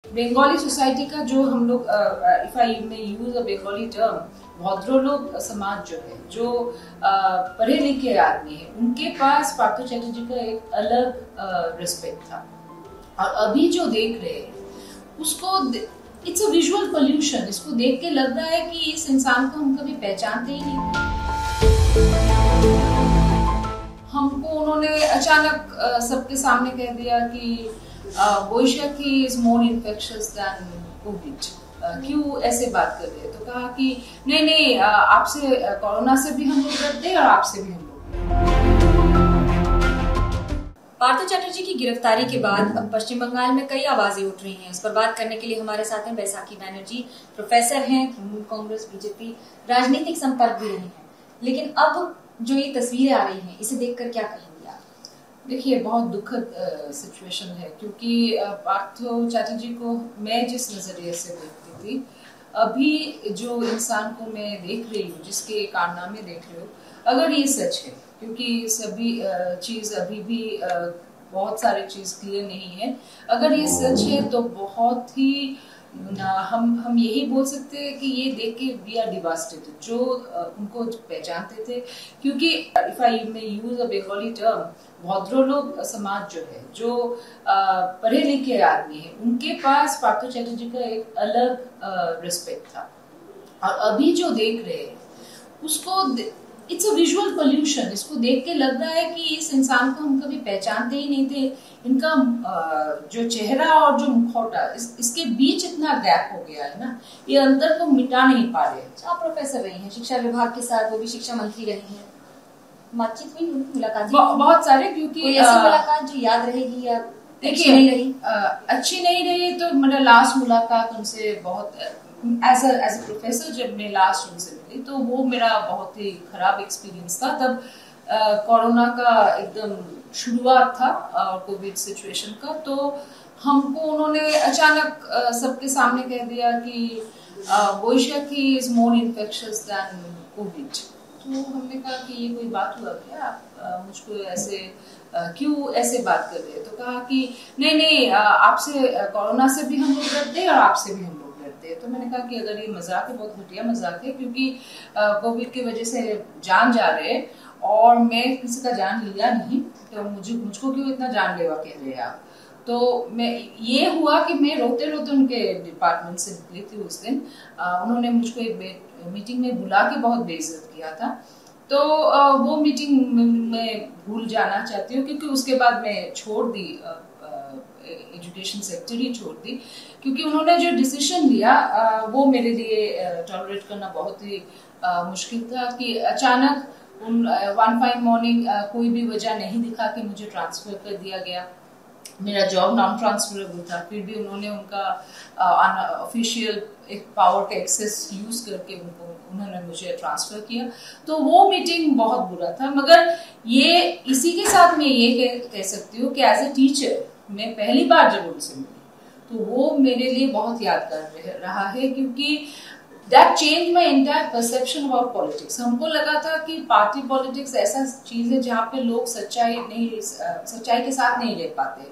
Bengali society का जो हम लोग if I may use a Bengali term bhadralok समाज जो है, जो पढ़े लिखे आदमी है, उनके पास पार्थो चैटर्जी का एक अलग रिस्पेक्ट था। और अभी जो देख रहे हैं उसको इट्स अ विजुअल पोल्यूशन। इसको देख के लग रहा है कि इस इंसान को हम कभी पहचानते ही नहीं। हमको उन्होंने अचानक सबके सामने कह दिया कि Vaishakhi is more infectious than Covid. क्यों ऐसे बात कर रहे हैं? तो कहा कि नहीं, आपसे कोरोना से भी हम लोग डरते हैं और आपसे भी हम लोग। पार्थो चैटर्जी की गिरफ्तारी के बाद अब पश्चिम बंगाल में कई आवाजें उठ रही हैं। इस पर बात करने के लिए हमारे साथ हैं बैसाखी बैनर्जी, प्रोफेसर हैं, तृणमूल कांग्रेस बीजेपी राजनीतिक संपर्क भी रहे हैं। लेकिन अब जो ये तस्वीरें आ रही हैं, इसे देखकर क्या कहेंगे आप? देखिए, बहुत दुखद सिचुएशन है, क्योंकि पार्थो चैटर्जी को मैं जिस नजरिए से देखती थी, अभी जो इंसान को मैं देख रही हूँ, जिसके कारनामे देख रही हूँ, अगर ये सच है, क्योंकि सभी चीज अभी भी बहुत सारी चीज क्लियर नहीं है, अगर ये सच है तो बहुत ही हम यही बोल सकते हैं कि ये देख के वी आर डिवास्टेटेड, जो उनको पहचानते थे। क्योंकि if I may use a Bengali term bhadralok समाज जो है, जो पढ़े लिखे आदमी है, उनके पास पार्थो चैटर्जी का एक अलग रिस्पेक्ट था। और अभी जो देख रहे हैं उसको इट्स अ विजुअल पोल्यूशन। इसको देख के लग रहा है कि इस इंसान को हम कभी पहचानते ही नहीं थे। इनका जो चेहरा और जो मुखौटा, इसके बीच इतना गैप हो गया है ना, ये अंतर को मिटा नहीं पा रहे। आप प्रोफेसर रही हैं शिक्षा विभाग के साथ, वो भी शिक्षा मंत्री रही हैं, बातचीत हुई, मुलाकात बहुत सारे, क्योंकि कोई ऐसी मुलाकात जो याद रहेगी या देखिए नहीं रही? अच्छी नहीं रही तो मेरा लास्ट मुलाकात उनसे बहुत एज अ प्रोफेसर जब मैं लास्ट उनसे मिली, तो वो मेरा बहुत ही खराब एक्सपीरियंस था। तब कोरोना का एकदम शुरुआत था कोविड सिचुएशन का, तो हमको उन्होंने अचानक सबके सामने कह दिया कि Vaishakhi is more infectious than Covid. तो हमने कहा कि ये कोई बात हुआ क्या? आप मुझको ऐसे क्यों ऐसे बात कर रहे हैं? तो कहा कि नहीं, आपसे कोरोना से भी हम लोग डरते हैं और आपसे भी हम लोग डरते हैं। तो मैंने कहा कि अगर ये मजाक है, बहुत घटिया मजाक है, क्योंकि कोविड की वजह से जान जा रहे हैं और मैं किसी का जान लिया नहीं, तो मुझको क्यों इतना जानलेवा कह रहे हैं आप? तो मैं ये हुआ कि मैं रोते रोते उनके डिपार्टमेंट से निकली थी उस दिन। उन्होंने मुझको एक मीटिंग में बुला के बहुत बेइज्जत किया था। तो वो मीटिंग में भूल जाना चाहती हूँ, क्योंकि उसके बाद मैं छोड़ दी, एजुकेशन सेक्टर ही छोड़ दी, क्योंकि उन्होंने जो डिसीजन लिया वो मेरे लिए टॉलरेट करना बहुत ही मुश्किल था। कि अचानक वन फाइन मॉर्निंग कोई भी वजह नहीं दिखा कि मुझे ट्रांसफर कर दिया गया। मेरा जॉब नॉन ट्रांसफरेबल था, फिर भी उन्होंने उनका ऑफिशियल एक पावर का एक्सेस यूज करके उन्होंने मुझे ट्रांसफर किया। तो वो मीटिंग बहुत बुरा था। मगर ये इसी के साथ मैं ये कह सकती हूँ कि एज ए टीचर मैं पहली बार जब उनसे मिली तो वो मेरे लिए बहुत यादगार रहा है, क्योंकि That changed my entire perception about politics. हमको लगा था कि पार्टी पॉलिटिक्स ऐसा चीज है जहाँ पे लोग सच्चाई के साथ नहीं रह पाते,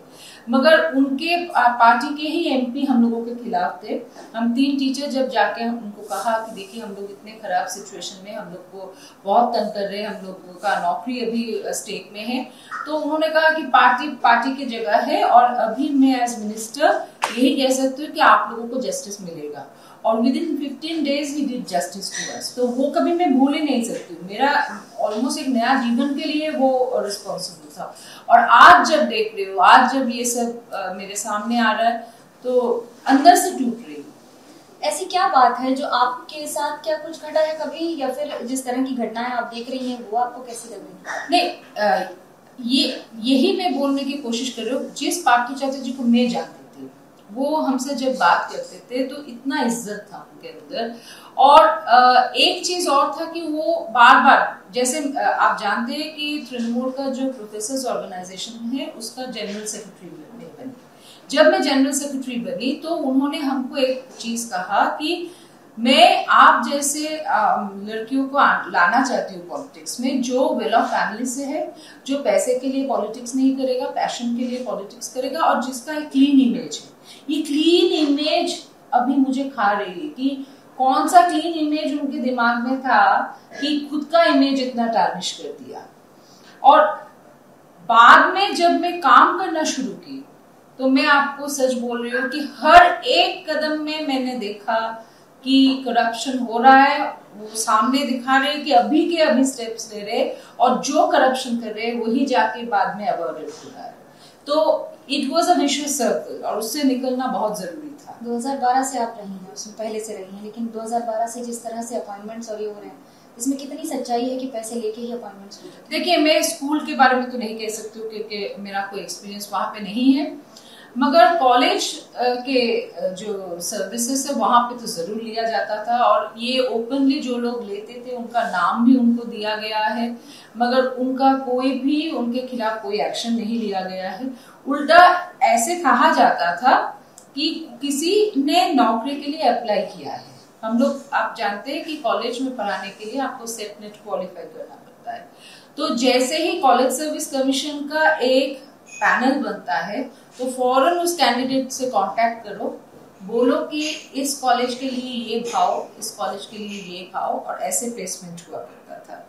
मगर उनके पार्टी के ही एमपी हम लोगों के खिलाफ थे। हम 3 टीचर जब जाके उनको कहा कि देखिए हम लोग इतने खराब सिचुएशन में, हम लोग को बहुत तंग कर रहे हैं, हम लोगों का नौकरी अभी स्टेक में है, तो उन्होंने कहा कि पार्टी की जगह है और अभी मैं एज मिनिस्टर यही कह सकती हूँ कि आप लोगों को जस्टिस मिलेगा। और within 15 days he did justice to us. तो वो कभी मैं भूल ही नहीं सकती हूँ। मेरा ऑलमोस्ट एक नया जीवन के लिए वो रिस्पॉन्सिबल था। और आज जब देख रही हूँ, आज जब ये सब मेरे सामने आ रहा है, तो अंदर से टूट रही हूँ। ऐसी क्या बात है जो आपके साथ, क्या कुछ घटा है कभी, या फिर जिस तरह की घटनाएं आप देख रही हैं वो आपको कैसी लग रही है? नहीं, यही मैं बोलने की कोशिश कर रही हूँ। जिस पार्थो चैटर्जी को मैं जानती थी, वो हमसे जब बात करते थे तो इतना इज्जत था उनके अंदर। और एक चीज और था कि वो बार बार, जैसे आप जानते हैं कि तृणमूल का जो प्रोफेसर्स ऑर्गेनाइजेशन है उसका जनरल सेक्रेटरी बनी। जब मैं जनरल सेक्रेटरी बनी तो उन्होंने हमको एक चीज कहा कि मैं आप जैसे लड़कियों को लाना चाहती हूँ पॉलिटिक्स में, जो वेल ऑफ फैमिली से है, जो पैसे के लिए पॉलिटिक्स नहीं करेगा, पैशन के लिए पॉलिटिक्स करेगा और जिसका एक क्लीन इमेज है। ये क्लीन इमेज अभी मुझे खा रही है कि कौन सा क्लीन इमेज उनके दिमाग में था कि खुद का इमेज इतना टार्निश कर दिया। और बाद में जब मैं काम करना शुरू की तो मैं आपको सच बोल रही हूँ कि हर एक कदम में मैंने देखा कि करप्शन हो रहा है, वो सामने दिखा रहे कि अभी के अभी स्टेप्स ले रहे, और जो करप्शन कर रहे वही जाके बाद में अवॉइड हो रहा है। तो it was a vicious circle और उससे निकलना बहुत जरूरी था। 2012 से आप रही हैं, उसमें पहले से रही हैं, लेकिन 2012 से जिस तरह से अपॉइंटमेंट्स और ये हो रहे हैं, इसमें कितनी सच्चाई है कि पैसे लेके ही अपॉइंटमेंट्स होते हैं? देखिए, मैं स्कूल के बारे में तो नहीं कह सकती हूँ क्योंकि मेरा कोई एक्सपीरियंस वहां पे नहीं है, मगर कॉलेज के जो सर्विसेज है वहां पे तो जरूर लिया जाता था। और ये ओपनली जो लोग लेते थे उनका नाम भी उनको दिया गया है, मगर उनका कोई भी उनके खिलाफ कोई एक्शन नहीं लिया गया है। उल्टा ऐसे कहा जाता था कि किसी ने नौकरी के लिए अप्लाई किया है। हम लोग, आप जानते हैं कि कॉलेज में पढ़ाने के लिए आपको सेट नेट क्वालिफाई करना पड़ता है। तो जैसे ही कॉलेज सर्विस कमीशन का एक पैनल बनता है तो फौरन उस कैंडिडेट से कांटेक्ट करो, बोलो कि इस कॉलेज के लिए ये भाव, इस कॉलेज के लिए ये भाव, और ऐसे प्लेसमेंट हुआ करता था।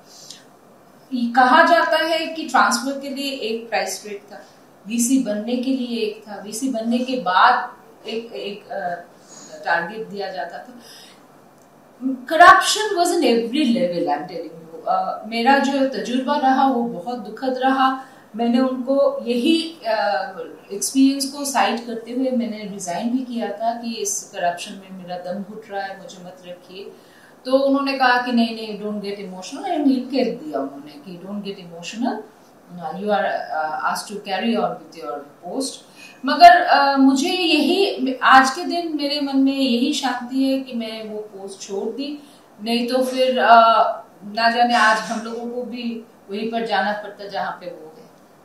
कहा जाता है कि ट्रांसफर के लिए एक प्राइस रेट था, वीसी बनने के लिए एक था, वीसी बनने के बाद एक टारगेट दिया जाता था। Corruption was in every level, I am telling you. मेरा जो तजुर्बा रहा वो बहुत दुखद रहा। मैंने उनको यही एक्सपीरियंस को साइड करते हुए मैंने रिजाइन भी किया था कि इस करप्शन में मेरा दम घुट रहा है, मुझे मत रखिए। तो उन्होंने कहा कि नहीं नहीं, डोंट गेट इमोशनल, एंड लिख के दिया उन्होंने कि don't get emotional, you are asked to carry on with your post. मगर मुझे यही, आज के दिन मेरे मन में यही शांति है कि मैं वो पोस्ट छोड़ दी, नहीं तो फिर ना जाने आज हम लोगों को भी वहीं पर जाना पड़ता जहाँ पे वो है।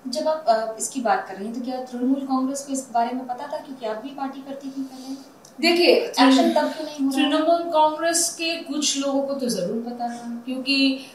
जब आप इसकी बात कर रही हैं तो क्या तृणमूल कांग्रेस को इस बारे में पता था, क्योंकि आप भी पार्टी करती थी पहले? देखिए, एक्शन तब क्यों नहीं हो रहा? तृणमूल कांग्रेस के कुछ लोगों को तो जरूर पता था, क्योंकि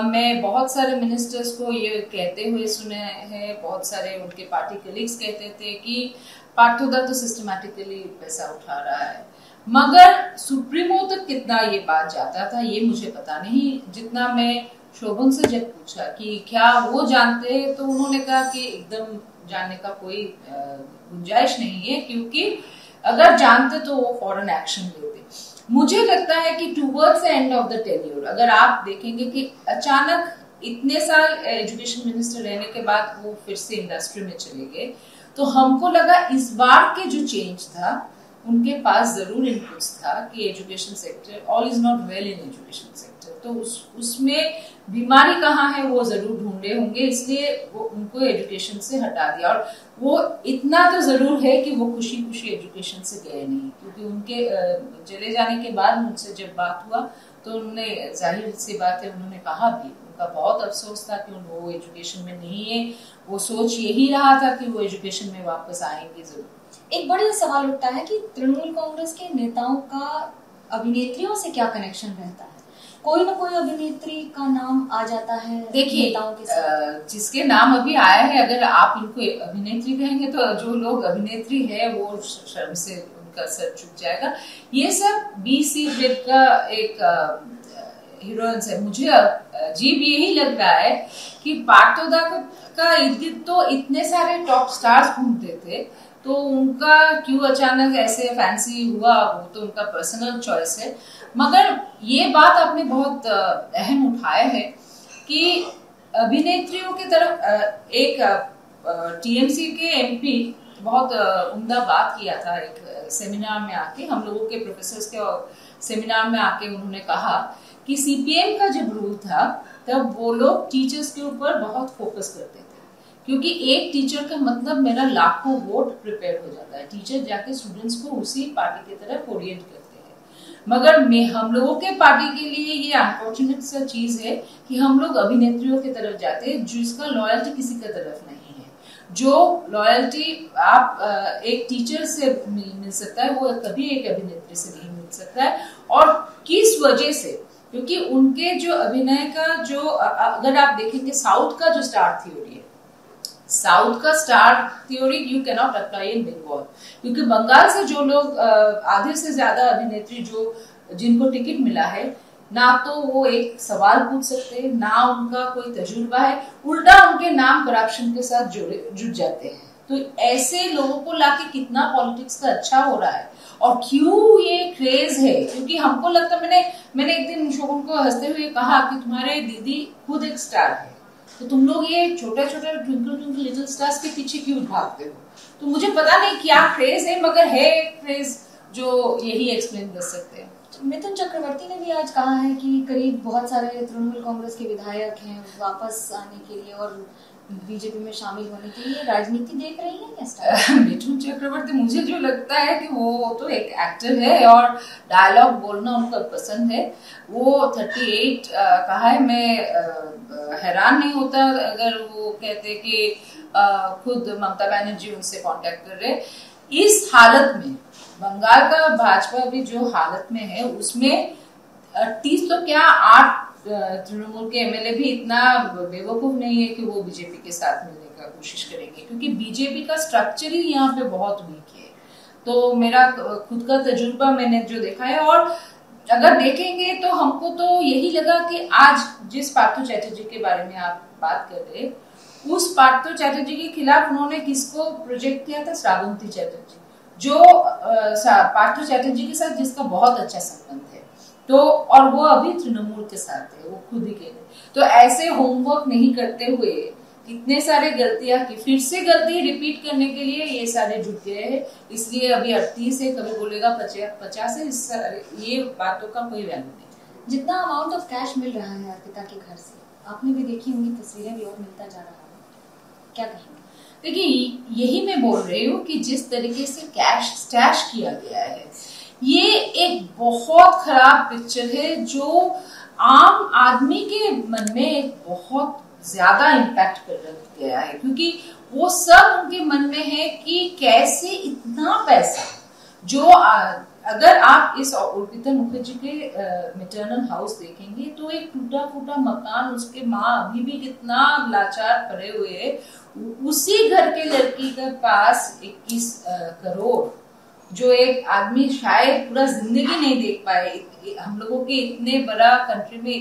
मैं बहुत सारे मिनिस्टर्स को ये कहते हुए सुने हैं, बहुत सारे उनके पार्टी कलीग्स कहते थे कि पार्थोदा तो सिस्टमैटिकली पैसा उठा रहा है। मगर सुप्रीमो तक कितना ये बात जाता था ये मुझे पता नहीं। जितना मैं शोभन से जब पूछा कि क्या वो जानते हैं, तो उन्होंने कहा कि एकदम जानने का कोई गुंजाइश नहीं है, क्योंकि अगर जानते तो वो फॉरेन एक्शन लेते। मुझे लगता है कि towards the end of the tenure अगर आप देखेंगे कि अचानक इतने साल एजुकेशन मिनिस्टर रहने के बाद वो फिर से इंडस्ट्री में चले गए, तो हमको लगा इस बार के जो चेंज था उनके पास जरूर इनपुट्स था कि education sector, all is not well in education sector, तो उसमें बीमारी कहाँ है वो जरूर ढूंढे होंगे, इसलिए वो उनको एजुकेशन से हटा दिया। और वो इतना तो जरूर है कि वो खुशी खुशी एजुकेशन से गए नहीं, क्योंकि उनके चले जाने के बाद मुझसे जब बात हुआ तो उन्होंने, जाहिर सी बात है, उन्होंने कहा भी उनका बहुत अफसोस था कि वो एजुकेशन में नहीं है। वो सोच यही रहा था कि वो एजुकेशन में वापस आएंगे जरूर। एक बड़ा सवाल उठता है कि तृणमूल कांग्रेस के नेताओं का अभिनेत्रियों से क्या कनेक्शन रहता है? कोई ना कोई अभिनेत्री का नाम आ जाता है। देखिए, नेताओं के साथ जिसके नाम अभी आया है, अगर आप इनको अभिनेत्री कहेंगे तो जो लोग अभिनेत्री है वो शर्म से उनका सर झुक जाएगा। ये सब बी.सी. ग्रेड का एक हीरोइंस है। मुझे अजीब यही लग रहा है कि पार्थोदा का इर्द तो इतने सारे टॉप स्टार्स घूमते थे, तो उनका क्यों अचानक ऐसे फैंसी हुआ, वो तो उनका पर्सनल चॉइस है। मगर ये बात आपने बहुत अहम उठाया है कि अभिनेत्रियों की तरफ एक टीएमसी के एमपी बहुत उम्दा बात किया था एक सेमिनार में आके, हम लोगों के प्रोफेसर्स के सेमिनार में आके उन्होंने कहा कि सीपीएम का जब रूल था तब वो लोग टीचर्स के ऊपर बहुत फोकस करते थे, क्योंकि एक टीचर का मतलब मेरा लाखों वोट प्रिपेयर हो जाता है। टीचर जाके स्टूडेंट्स को उसी पार्टी की तरफ ओरिएंट करते हैं। मगर हम लोगों के पार्टी के लिए ये अनफॉर्चुनेट सा चीज है कि हम लोग अभिनेत्रियों की तरफ जाते हैं जिसका लॉयल्टी किसी की तरफ नहीं है। जो लॉयल्टी आप एक टीचर से मिल सकता है वो कभी एक अभिनेत्री से नहीं मिल सकता है। और किस वजह से? क्योंकि उनके जो अभिनय का जो, अगर आप देखेंगे साउथ का जो स्टार थ्योरी है, साउथ का star theory you can not apply in Bengal, क्योंकि बंगाल से जो लोग आधे से ज्यादा अभिनेत्री जो जिनको टिकट मिला है, ना तो वो एक सवाल पूछ सकते हैं, ना उनका कोई तजुर्बा है, उल्टा उनके नाम करप्शन के साथ जुड़ जाते हैं। तो ऐसे लोगों को लाके कितना पॉलिटिक्स का अच्छा हो रहा है और क्यों ये क्रेज है, क्योंकि हमको लगता, मैंने एक दिन शोभन को हंसते हुए कहा कि तुम्हारे दीदी खुद एक स्टार है, तो तुम लोग ये छोटे छोटे ट्विंकल ट्विंकल लिटिल स्टार्स के पीछे क्यों भागते हो। तो मुझे पता नहीं क्या क्रेज है, मगर है क्रेज जो यही एक्सप्लेन कर सकते हैं। मिथुन चक्रवर्ती ने भी आज कहा है कि करीब बहुत सारे तृणमूल कांग्रेस के विधायक हैं वापस आने के लिए और बीजेपी में शामिल होने के लिए राजनीति देख रही है क्या? मिथुन चक्रवर्ती, मुझे जो लगता है कि वो तो एक एक्टर है और डायलॉग बोलना उनका पसंद है। वो 38 कहा है, मैं हैरान नहीं होता अगर वो कहते कि खुद ममता बनर्जी उनसे कांटेक्ट कर रहे। इस हालत में बंगाल का भाजपा भी जो हालत में है, उसमें 30 तो क्या 8 तृणमूल के एमएलए भी इतना बेवकूफ नहीं है कि वो बीजेपी के साथ मिलने का कोशिश करेंगे, क्योंकि बीजेपी का स्ट्रक्चर ही यहाँ पे बहुत वीक है। तो मेरा खुद का तजुर्बा मैंने जो देखा है, और अगर देखेंगे तो हमको तो यही लगा कि आज जिस पार्थो चैटर्जी के बारे में आप बात कर रहे, उस पार्थो चैटर्जी के खिलाफ उन्होंने किसको प्रोजेक्ट किया था? श्रावंती चैटर्जी, जो पार्थो चैटर्जी के साथ जिसका बहुत अच्छा संबंध है। तो और वो अभी तृणमूल के साथ है, वो खुद ही कहते। तो ऐसे होमवर्क नहीं करते हुए कितने सारे गलतियां की, फिर से गलती रिपीट करने के लिए ये सारे जुट गए हैं। इसलिए अभी 38 है, कभी बोलेगा 50 है, ये बातों का कोई वैल्यू नहीं। जितना अमाउंट ऑफ कैश मिल रहा है अर्पिता के घर से, आपने भी देखी होंगी तस्वीरें भी, और मिलता जा रहा है, क्या कहेंगे? देखिए, यही मैं बोल रही हूँ कि जिस तरीके से कैश स्टैश किया गया है, ये एक बहुत खराब पिक्चर है जो आम आदमी के मन में एक बहुत ज्यादा इम्पैक्ट कर गया है, क्योंकि वो सब उनके मन में है कि कैसे इतना पैसा जो अगर आप इस अर्पिता मुखर्जी के मैटरनल हाउस देखेंगे तो एक टूटा फूटा मकान, उसके माँ अभी भी कितना लाचार पड़े हुए है, उसी घर के लड़की के पास 21 करोड़, जो एक आदमी शायद पूरा जिंदगी नहीं देख पाए। हम लोगों के इतने बड़ा कंट्री में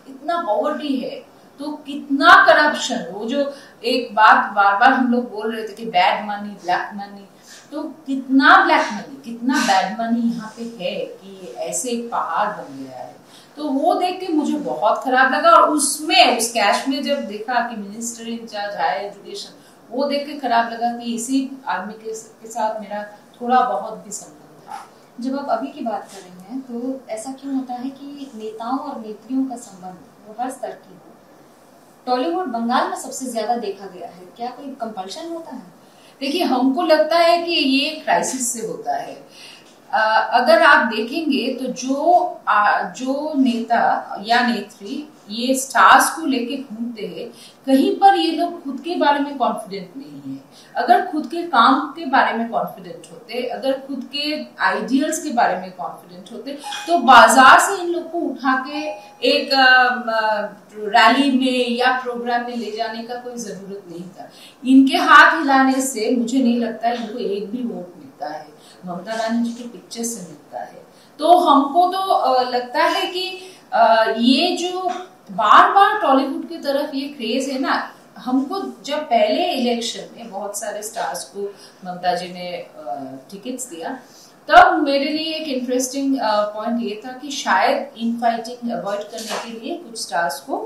इतना पॉवर्टी है, तो कितना करप्शन, वो जो एक बात बार बार हम लोग बोल रहे थे कि बैड मनी ब्लैक मनी, तो कितना ब्लैक मनी कितना बैड मनी यहाँ पे है कि ऐसे एक पहाड़ बन गया है। तो वो देख के मुझे बहुत खराब लगा, और उसमें उस कैश में जब देखा कि मिनिस्टर इंचार्ज हायर एजुकेशन, वो देख के खराब लगा कि इसी आदमी के साथ मेरा थोड़ा बहुत भी संबंध था। जब आप अभी की बात कर रहे हैं तो ऐसा क्यों होता है कि नेताओं और नेत्रियों का संबंध वो हर स्तर की हो? टॉलीवुड बंगाल में सबसे ज्यादा देखा गया है, क्या कोई कंपल्शन होता है? देखिए, हमको लगता है कि ये क्राइसिस से होता है। अगर आप देखेंगे तो जो नेता या नेत्री ये स्टार्स को लेके घूमते हैं, कहीं पर ये लोग खुद के बारे में कॉन्फिडेंट नहीं है। अगर खुद के काम के बारे में कॉन्फिडेंट होते, अगर खुद के आइडियल्स के बारे में कॉन्फिडेंट होते, तो बाजार से इन लोग को उठा के एक रैली में या प्रोग्राम में ले जाने का कोई जरूरत नहीं था। इनके हाथ हिलाने से मुझे नहीं लगता है इनको एक भी वोट मिलता है, ममता बनर्जी के पिक्चर से मिलता है। तो हमको तो लगता है कि ये जो बार बार टॉलीवुड की तरफ ये क्रेज है ना, हमको जब पहले इलेक्शन में बहुत सारे स्टार्स को ममता जी ने टिकट्स दिया, तब मेरे लिए एक इंटरेस्टिंग पॉइंट ये था कि शायद इन फाइटिंग अवॉइड करने के लिए कुछ स्टार्स को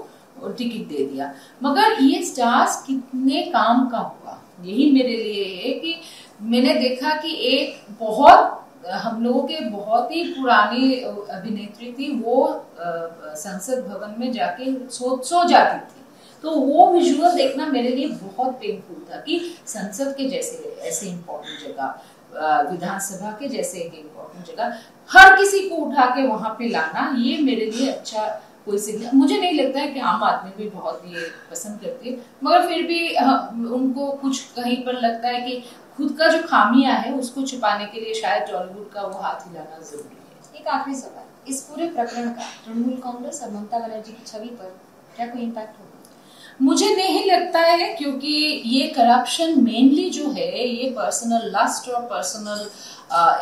टिकट दे दिया, मगर ये स्टार्स कितने काम का हुआ, यही मेरे लिए है कि मैंने देखा कि एक बहुत हम लोगों के बहुत ही पुरानी अभिनेत्री थी, वो संसद भवन में जाके सो जाती थी। तो वो विजुअल देखना मेरे लिए बहुत पेनफुल था कि संसद के जैसे ऐसे इम्पोर्टेंट जगह, विधानसभा के जैसे एक इम्पोर्टेंट जगह, हर किसी को उठा के वहां पे लाना, ये मेरे लिए अच्छा कोई सिग्नल मुझे नहीं लगता है कि आम आदमी भी बहुत ये पसंद करती है, मगर फिर भी उनको कुछ कहीं पर लगता है कि खुद का जो खामियां है उसको छुपाने के लिए शायद टॉलीवुड का वो हाथ हिलाना जरूरी है। एक आखिरी सवाल, इस पूरे प्रकरण का तृणमूल कांग्रेस और ममता बनर्जी की छवि पर क्या कोई इम्पैक्ट होगा? मुझे नहीं लगता है, क्योंकि ये करप्शन मेनली जो है ये पर्सनल लस्ट और पर्सनल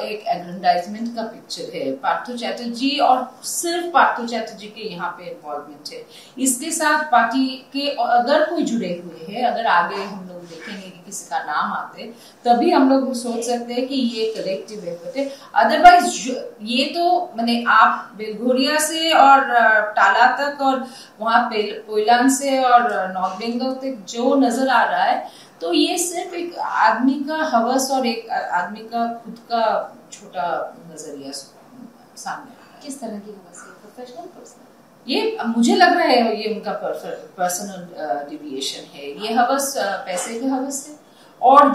एक एग्रेंडाइजमेंट का पिक्चर है। पार्थो चैटर्जी और सिर्फ पार्थो चैटर्जी के यहाँ पे इन्वॉल्वमेंट है। इसके साथ पार्टी के अगर कोई जुड़े हुए हैं, अगर आगे हम लोग देखेंगे कि किसी का नाम आते, तभी हम लोग सोच सकते हैं कि ये कलेक्टिव एफर्ट है। अदरवाइज ये तो मैंने आप बेलघोरिया से और टाला तक और वहां पोइलान से और नॉर्थ बंगाल तक जो नजर आ रहा है, तो ये सिर्फ एक आदमी का हवस और एक आदमी का खुद का छोटा नजरिया सामने आ रहा है। किस तरह की हवस है? Professional, personal? ये मुझे लग रहा है ये उनका पर्सनल डिविएशन है। ये हवस पैसे का हवस है। और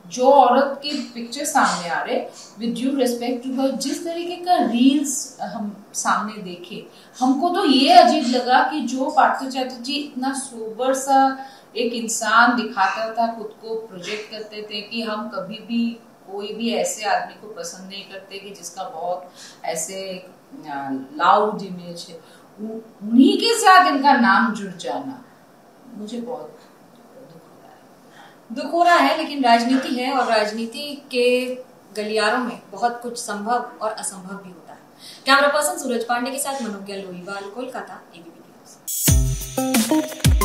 जो औरत के पिक्चर सामने आ रहे, with due respect to her, जिस तरीके का रील्स हम सामने देखे, हमको तो ये अजीब लगा कि जो पार्थो चैटर्जी इतना सोबर सा एक इंसान दिखाता था, खुद को प्रोजेक्ट करते थे कि हम कभी भी कोई भी ऐसे आदमी को पसंद नहीं करते कि जिसका बहुत ऐसे लाउड इमेज है, उन्हीं के साथ इनका नाम जुड़ जाना मुझे बहुत दुख हो रहा है। लेकिन राजनीति है और राजनीति के गलियारों में बहुत कुछ संभव और असंभव भी होता है। कैमरा पर्सन सूरज पांडे के साथ मनोज्ञा लोईवाल, कोलकाता, एबीपी न्यूज।